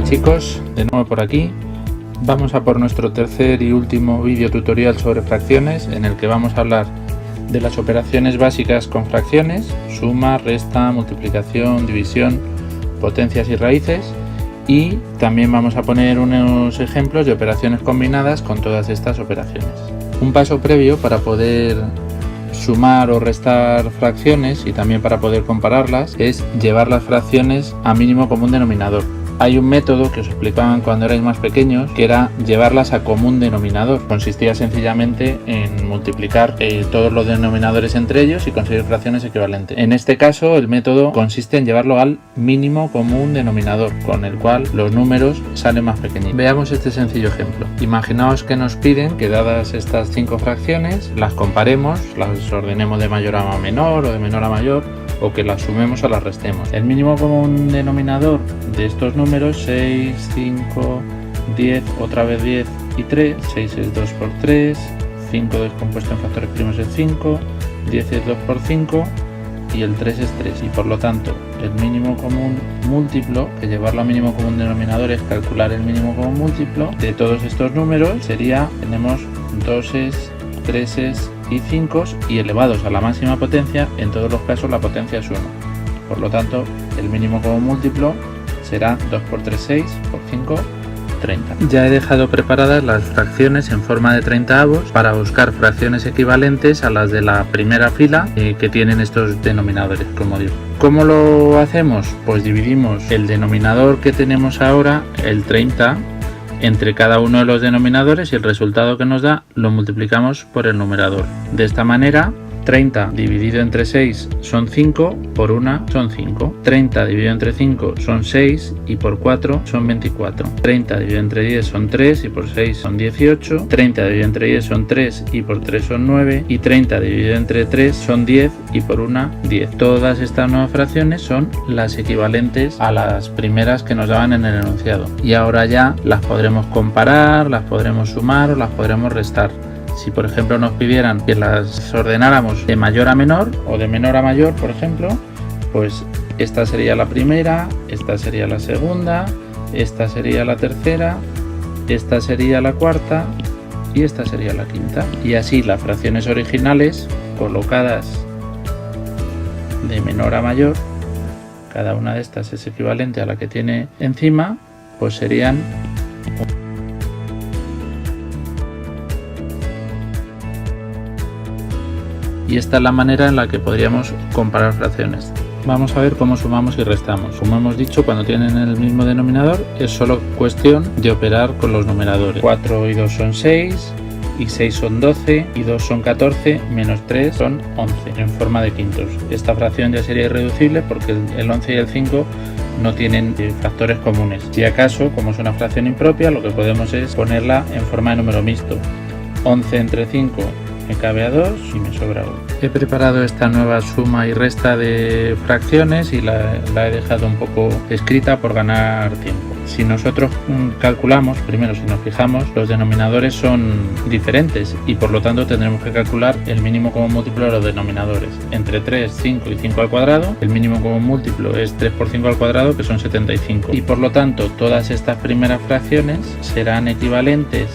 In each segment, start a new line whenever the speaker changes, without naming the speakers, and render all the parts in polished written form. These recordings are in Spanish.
Hola chicos, de nuevo por aquí. Vamos a por nuestro tercer y último vídeo tutorial sobre fracciones, en el que vamos a hablar de las operaciones básicas con fracciones: suma, resta, multiplicación, división, potencias y raíces. Y también vamos a poner unos ejemplos de operaciones combinadas con todas estas operaciones. Un paso previo para poder sumar o restar fracciones y también para poder compararlas es llevar las fracciones a mínimo común denominador. Hay un método que os explicaban cuando erais más pequeños, que era llevarlas a común denominador. Consistía sencillamente en multiplicar todos los denominadores entre ellos y conseguir fracciones equivalentes. En este caso, el método consiste en llevarlo al mínimo común denominador, con el cual los números salen más pequeñitos. Veamos este sencillo ejemplo. Imaginaos que nos piden que, dadas estas 5 fracciones, las comparemos, las ordenemos de mayor a menor o de menor a mayor, o que las sumemos o las restemos. El mínimo común denominador de estos números: 6, 5, 10, otra vez 10 y 3. 6 es 2 por 3, 5 descompuesto en factores primos es 5, 10 es 2 por 5 y el 3 es 3. Y por lo tanto, el mínimo común múltiplo, que llevarlo a mínimo común denominador es calcular el mínimo común múltiplo de todos estos números, sería, tenemos 2's, 3's y 5 y elevados a la máxima potencia. En todos los casos la potencia es 1. Por lo tanto, el mínimo común múltiplo será 2 por 3, 6, por 5, 30. Ya he dejado preparadas las fracciones en forma de 30avos para buscar fracciones equivalentes a las de la primera fila que tienen estos denominadores, como digo. ¿Cómo lo hacemos? Pues dividimos el denominador que tenemos ahora, el 30, entre cada uno de los denominadores, y el resultado que nos da lo multiplicamos por el numerador. De esta manera, 30 dividido entre 6 son 5, por 1 son 5. 30 dividido entre 5 son 6 y por 4 son 24. 30 dividido entre 10 son 3 y por 6 son 18. 30 dividido entre 10 son 3 y por 3 son 9. Y 30 dividido entre 3 son 10 y por 1, 10. Todas estas nuevas fracciones son las equivalentes a las primeras que nos daban en el enunciado. Y ahora ya las podremos comparar, las podremos sumar o las podremos restar. Si por ejemplo nos pidieran que las ordenáramos de mayor a menor o de menor a mayor, por ejemplo, pues esta sería la primera, esta sería la segunda, esta sería la tercera, esta sería la cuarta y esta sería la quinta. Y así las fracciones originales, colocadas de menor a mayor, cada una de estas es equivalente a la que tiene encima, pues serían . Y esta es la manera en la que podríamos comparar fracciones. Vamos a ver cómo sumamos y restamos. Como hemos dicho, cuando tienen el mismo denominador es solo cuestión de operar con los numeradores. 4 y 2 son 6, y 6 son 12, y 2 son 14, menos 3 son 11, en forma de quintos. Esta fracción ya sería irreducible porque el 11 y el 5 no tienen factores comunes. Si acaso, como es una fracción impropia, lo que podemos es ponerla en forma de número mixto. 11 entre 5 me cabe a 2 y me sobra 1. He preparado esta nueva suma y resta de fracciones y la he dejado un poco escrita por ganar tiempo. Si nosotros calculamos, primero si nos fijamos, los denominadores son diferentes y por lo tanto tendremos que calcular el mínimo común múltiplo de los denominadores. Entre 3, 5 y 5 al cuadrado, el mínimo común múltiplo es 3 por 5 al cuadrado, que son 75. Y por lo tanto todas estas primeras fracciones serán equivalentes,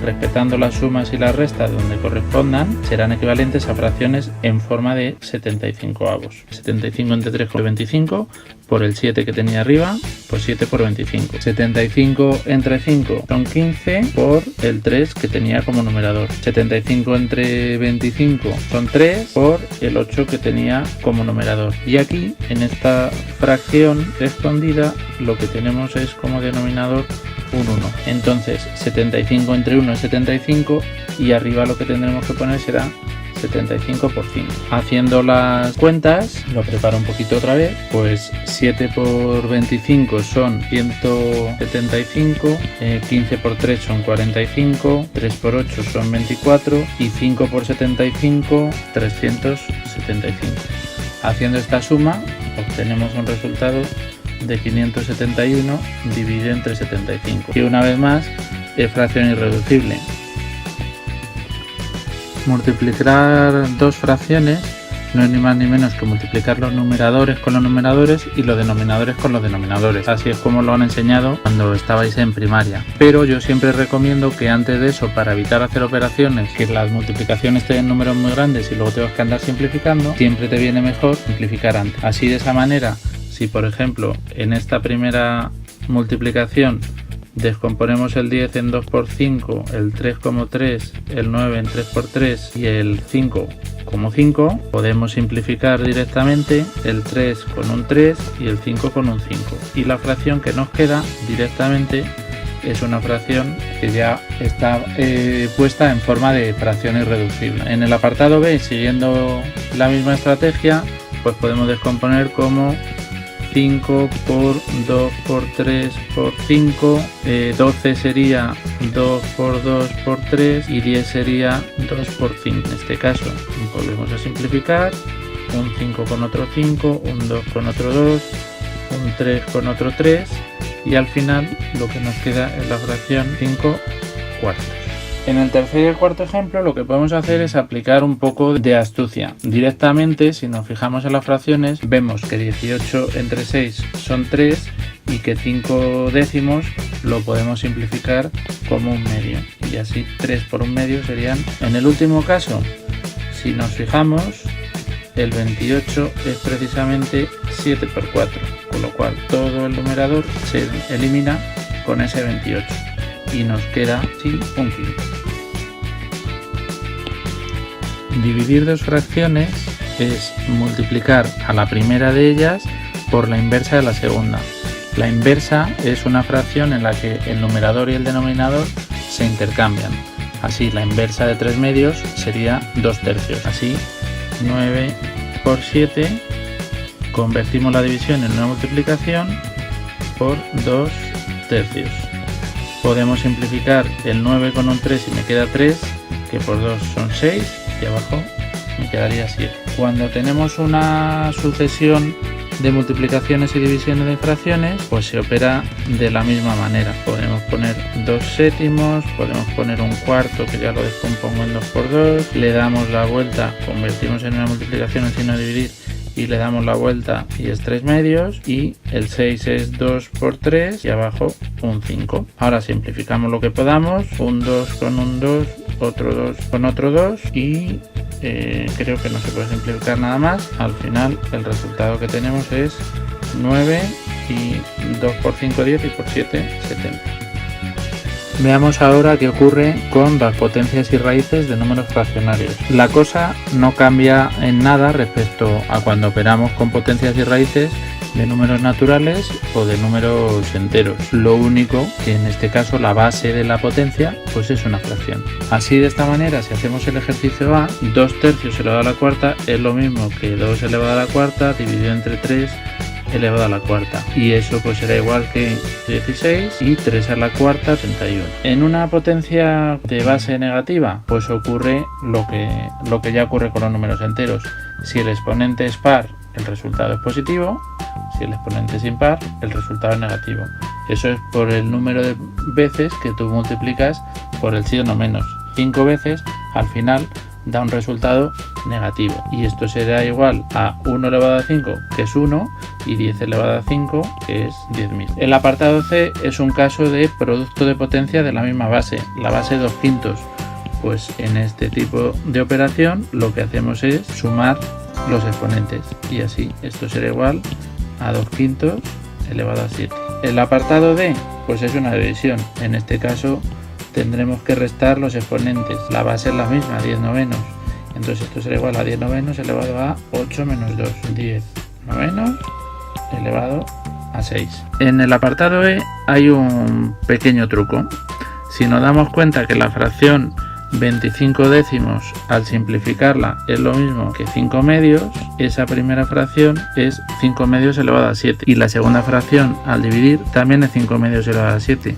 respetando las sumas y las restas donde correspondan, serán equivalentes a fracciones en forma de 75avos. 75 entre 3 por 25, por el 7 que tenía arriba, pues 7 por 25. 75 entre 5 son 15 por el 3 que tenía como numerador. 75 entre 25 son 3 por el 8 que tenía como numerador. Y aquí, en esta fracción escondida, lo que tenemos es como denominador un 1. Entonces 75 entre 1 es 75 y arriba lo que tendremos que poner será 75 por 5. Haciendo las cuentas, lo preparo un poquito otra vez, pues 7 por 25 son 175, 15 por 3 son 45, 3 por 8 son 24 y 5 por 75, 375. Haciendo esta suma obtenemos un resultado de 571 dividido entre 75. Y una vez más es fracción irreducible. Multiplicar dos fracciones no es ni más ni menos que multiplicar los numeradores con los numeradores y los denominadores con los denominadores. Así es como lo han enseñado cuando estabais en primaria. Pero yo siempre recomiendo que antes de eso, para evitar hacer operaciones que las multiplicaciones te den números muy grandes y luego tengas que andar simplificando, siempre te viene mejor simplificar antes. Así, de esa manera, si por ejemplo en esta primera multiplicación descomponemos el 10 en 2 por 5, el 3 como 3, el 9 en 3 por 3 y el 5 como 5, podemos simplificar directamente el 3 con un 3 y el 5 con un 5. Y la fracción que nos queda directamente es una fracción que ya está puesta en forma de fracción irreducible. En el apartado B, siguiendo la misma estrategia, pues podemos descomponer como 5 por 2 por 3 por 5, 12 sería 2 por 2 por 3 y 10 sería 2 por 5. En este caso volvemos a simplificar, un 5 con otro 5, un 2 con otro 2, un 3 con otro 3 y al final lo que nos queda es la fracción 5 cuartos. En el tercer y el cuarto ejemplo lo que podemos hacer es aplicar un poco de astucia. Directamente, si nos fijamos en las fracciones, vemos que 18 entre 6 son 3 y que 5 décimos lo podemos simplificar como un medio. Y así 3 por un medio serían... En el último caso, si nos fijamos, el 28 es precisamente 7 por 4, con lo cual todo el numerador se elimina con ese 28. Y nos queda así un quinto. Dividir dos fracciones es multiplicar a la primera de ellas por la inversa de la segunda. La inversa es una fracción en la que el numerador y el denominador se intercambian. Así, la inversa de 3 medios sería 2 tercios. Así, 9 por 7, convertimos la división en una multiplicación por 2 tercios. Podemos simplificar el 9 con un 3 y me queda 3, que por 2 son 6, y abajo me quedaría 7. Cuando tenemos una sucesión de multiplicaciones y divisiones de fracciones, pues se opera de la misma manera. Podemos poner 2 séptimos, podemos poner un cuarto, que ya lo descompongo en 2 por 2, le damos la vuelta, convertimos en una multiplicación en signo de dividir, y le damos la vuelta y es 3 medios, y el 6 es 2 por 3 y abajo un 5. Ahora simplificamos lo que podamos, un 2 con un 2, otro 2 con otro 2 y creo que no se puede simplificar nada más. Al final el resultado que tenemos es 9 y 2 por 5 10 y por 7 70. Veamos ahora qué ocurre con las potencias y raíces de números fraccionarios. La cosa no cambia en nada respecto a cuando operamos con potencias y raíces de números naturales o de números enteros. Lo único que en este caso la base de la potencia pues es una fracción. Así, de esta manera, si hacemos el ejercicio A, 2 tercios elevado a la cuarta es lo mismo que 2 elevado a la cuarta dividido entre 3 elevado a la cuarta, y eso pues será igual que 16 y 3 a la cuarta 31. En una potencia de base negativa pues ocurre lo que ya ocurre con los números enteros. Si el exponente es par, el resultado es positivo; si el exponente es impar, el resultado es negativo. Eso es por el número de veces que tú multiplicas por el sí o no menos. 5 veces al final da un resultado negativo, y esto será igual a 1 elevado a 5, que es 1, y 10 elevado a 5, que es 10.000. El apartado C es un caso de producto de potencia de la misma base, la base 2 quintos. Pues en este tipo de operación lo que hacemos es sumar los exponentes, y así esto será igual a 2 quintos elevado a 7. El apartado D pues es una división. En este caso tendremos que restar los exponentes. La base es la misma, 10 novenos. Entonces esto será igual a 10 novenos elevado a 8 menos 2. 10 novenos elevado a 6. En el apartado E hay un pequeño truco. Si nos damos cuenta que la fracción 25 décimos al simplificarla es lo mismo que 5 medios, esa primera fracción es 5 medios elevado a 7. Y la segunda fracción al dividir también es 5 medios elevado a 7.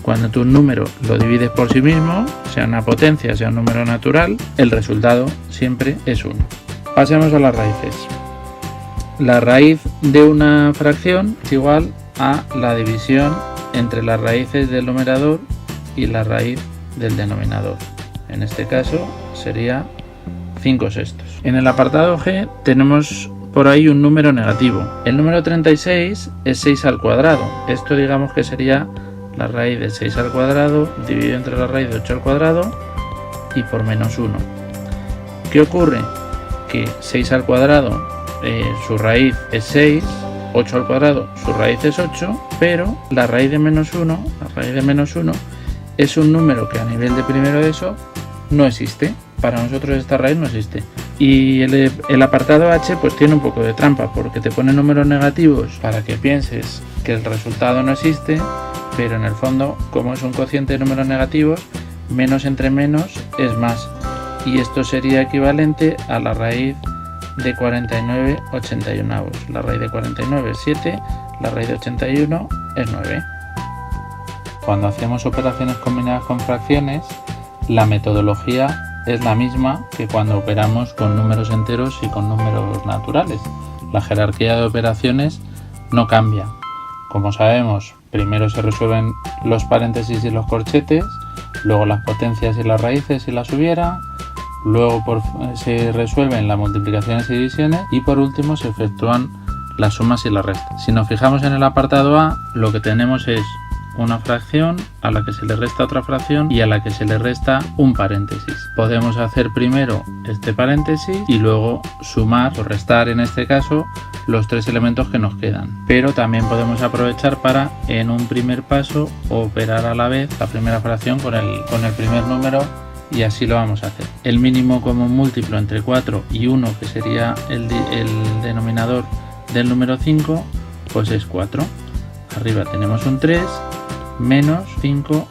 Cuando tú un número lo divides por sí mismo, sea una potencia, sea un número natural, el resultado siempre es 1. Pasemos a las raíces. La raíz de una fracción es igual a la división entre las raíces del numerador y la raíz del denominador. En este caso sería 5 sextos. En el apartado G tenemos por ahí un número negativo. El número 36 es 6 al cuadrado. Esto digamos que sería la raíz de 6 al cuadrado dividido entre la raíz de 8 al cuadrado y por menos 1. ¿Qué ocurre? Que 6 al cuadrado su raíz es 6, 8 al cuadrado su raíz es 8, pero la raíz de menos 1, es un número que a nivel de primero de eso no existe. Para nosotros esta raíz no existe. Y el apartado H pues tiene un poco de trampa, porque te pone números negativos para que pienses que el resultado no existe, pero en el fondo, como es un cociente de números negativos, menos entre menos es más. Y esto sería equivalente a la raíz de 49 81. La raíz de 49 es 7, la raíz de 81 es 9. Cuando hacemos operaciones combinadas con fracciones, la metodología es la misma que cuando operamos con números enteros y con números naturales. La jerarquía de operaciones no cambia. Como sabemos, primero se resuelven los paréntesis y los corchetes, luego las potencias y las raíces si las hubiera, luego se resuelven las multiplicaciones y divisiones y por último se efectúan las sumas y las restas. Si nos fijamos en el apartado A, lo que tenemos es una fracción a la que se le resta otra fracción y a la que se le resta un paréntesis. Podemos hacer primero este paréntesis y luego sumar o restar, en este caso, los 3 elementos que nos quedan. Pero también podemos aprovechar para, en un primer paso, operar a la vez la primera fracción con el primer número, y así lo vamos a hacer. El mínimo común múltiplo entre 4 y 1, que sería el denominador del número 5, pues es 4. Arriba tenemos un 3 menos 5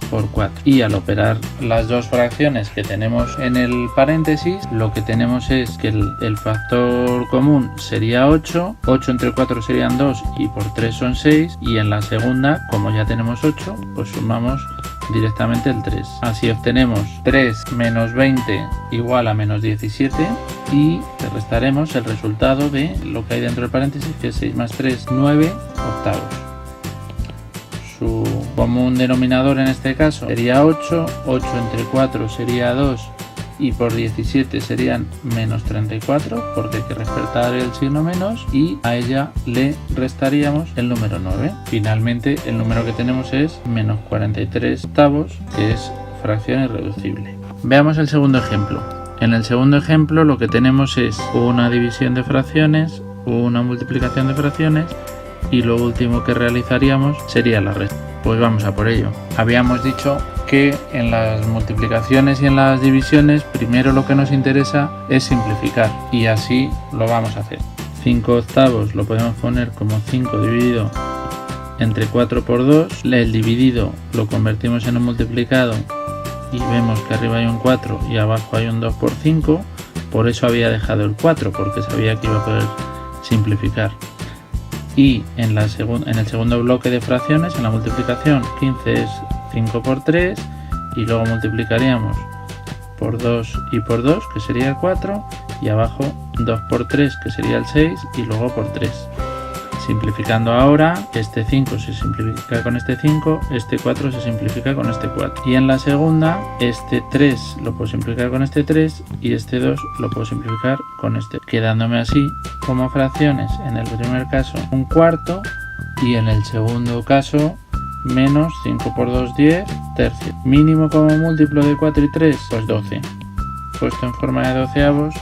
por 4. Y al operar las dos fracciones que tenemos en el paréntesis, lo que tenemos es que el factor común sería 8, 8 entre 4 serían 2 y por 3 son 6, y en la segunda, como ya tenemos 8, pues sumamos directamente el 3. Así obtenemos 3 menos 20 igual a menos 17 y le restaremos el resultado de lo que hay dentro del paréntesis, que es 6 más 3, 9 octavos. Su común denominador en este caso sería 8, 8 entre 4 sería 2 y por 17 serían menos 34, porque hay que respetar el signo menos, y a ella le restaríamos el número 9. Finalmente el número que tenemos es menos 43 octavos, que es fracción irreducible. Veamos el segundo ejemplo. En el segundo ejemplo lo que tenemos es una división de fracciones, una multiplicación de fracciones, y lo último que realizaríamos sería la resta. Pues vamos a por ello. Habíamos dicho que en las multiplicaciones y en las divisiones primero lo que nos interesa es simplificar, y así lo vamos a hacer. 5 octavos lo podemos poner como 5 dividido entre 4 por 2, el dividido lo convertimos en un multiplicado y vemos que arriba hay un 4 y abajo hay un 2 por 5, por eso había dejado el 4, porque sabía que iba a poder simplificar. Y en el segundo bloque de fracciones, en la multiplicación, 15 es 5 por 3, y luego multiplicaríamos por 2 y por 2, que sería el 4, y abajo 2 por 3, que sería el 6, y luego por 3. Simplificando ahora, este 5 se simplifica con este 5, este 4 se simplifica con este 4. Y en la segunda, este 3 lo puedo simplificar con este 3 y este 2 lo puedo simplificar con este, quedándome así como fracciones en el primer caso un cuarto y en el segundo caso menos 5 por 2, 10 tercios. Mínimo como múltiplo de 4 y 3, pues 12. Puesto en forma de doceavos,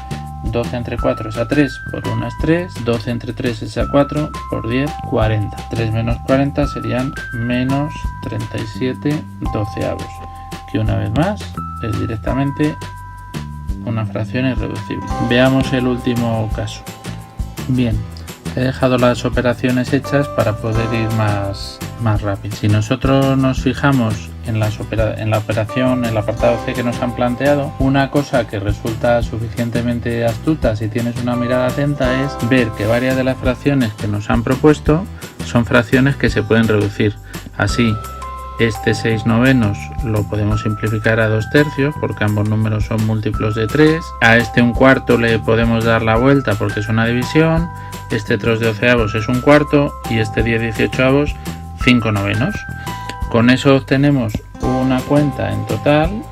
12 entre 4 es a 3, por 1 es 3, 12 entre 3 es a 4, por 10, 40. 3 menos 40 serían menos 37 doceavos, que una vez más es directamente una fracción irreducible. Veamos el último caso. Bien, he dejado las operaciones hechas para poder ir más rápido. Si nosotros nos fijamos en la operación, en el apartado C que nos han planteado, una cosa que resulta suficientemente astuta si tienes una mirada atenta es ver que varias de las fracciones que nos han propuesto son fracciones que se pueden reducir. Así, este 6 novenos lo podemos simplificar a 2 tercios porque ambos números son múltiplos de 3. A este 1/4 le podemos dar la vuelta porque es una división. Este 3 doceavos es 1/4 y este 10 18avos 5 novenos. Con eso obtenemos una cuenta en total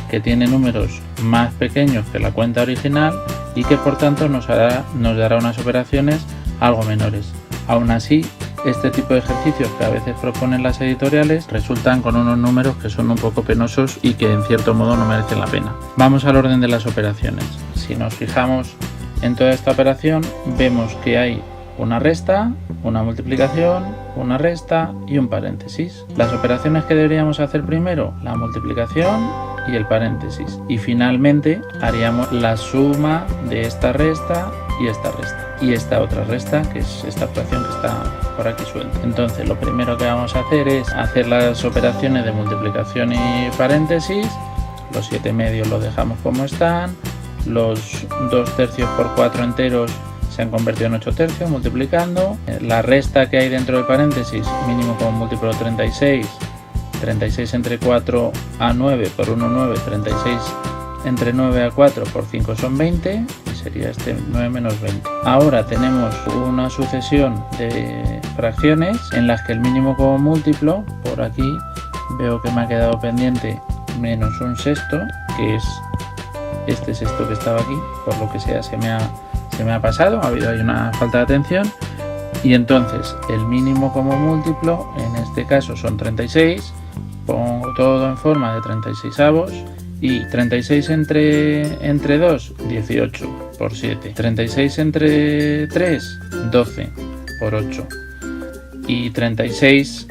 que tiene números más pequeños que la cuenta original y que por tanto nos dará unas operaciones algo menores. Aún así, este tipo de ejercicios que a veces proponen las editoriales resultan con unos números que son un poco penosos y que en cierto modo no merecen la pena. Vamos al orden de las operaciones. Si nos fijamos en toda esta operación, vemos que hay una resta, una multiplicación, una resta y un paréntesis. Las operaciones que deberíamos hacer primero, la multiplicación y el paréntesis. Y finalmente haríamos la suma de esta resta y esta resta. Y esta otra resta, que es esta operación que está por aquí suelta. Entonces lo primero que vamos a hacer es hacer las operaciones de multiplicación y paréntesis. Los 7 medios los dejamos como están. Los 2 tercios por 4 enteros se han convertido en 8 tercios multiplicando. La resta que hay dentro del paréntesis, mínimo como múltiplo 36. 36 entre 4 a 9 por 1, 9. 36 entre 9 a 4 por 5 son 20. Y sería este 9 menos 20. Ahora tenemos una sucesión de fracciones en las que el mínimo como múltiplo, por aquí veo que me ha quedado pendiente menos un sexto, que es este sexto que estaba aquí, por lo que sea se me ha pasado, ha habido ahí una falta de atención. Y entonces el mínimo como múltiplo en este caso son 36, pongo todo en forma de 36avos y 36 entre 2, 18 por 7, 36 entre 3, 12 por 8 y 36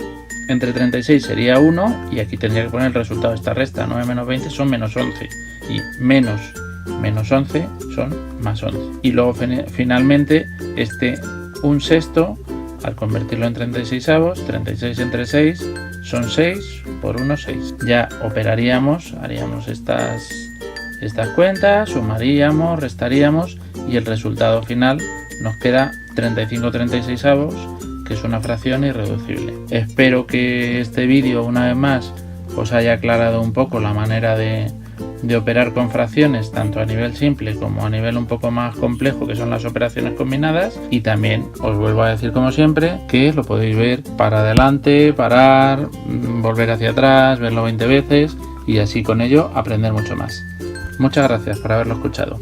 entre 36 sería 1 y aquí tendría que poner el resultado de esta resta. 9 menos 20 son menos 11 y menos 11 son más 11. Y luego finalmente este un sexto, al convertirlo en 36avos, 36 entre 6 son 6 por 1, 6. Ya operaríamos, haríamos estas cuentas, sumaríamos, restaríamos y el resultado final nos queda 35 36avos, que es una fracción irreducible. Espero que este vídeo una vez más os haya aclarado un poco la manera de operar con fracciones, tanto a nivel simple como a nivel un poco más complejo, que son las operaciones combinadas. Y también os vuelvo a decir, como siempre, que lo podéis ver para adelante, parar, volver hacia atrás, verlo 20 veces y así con ello aprender mucho más. Muchas gracias por haberlo escuchado.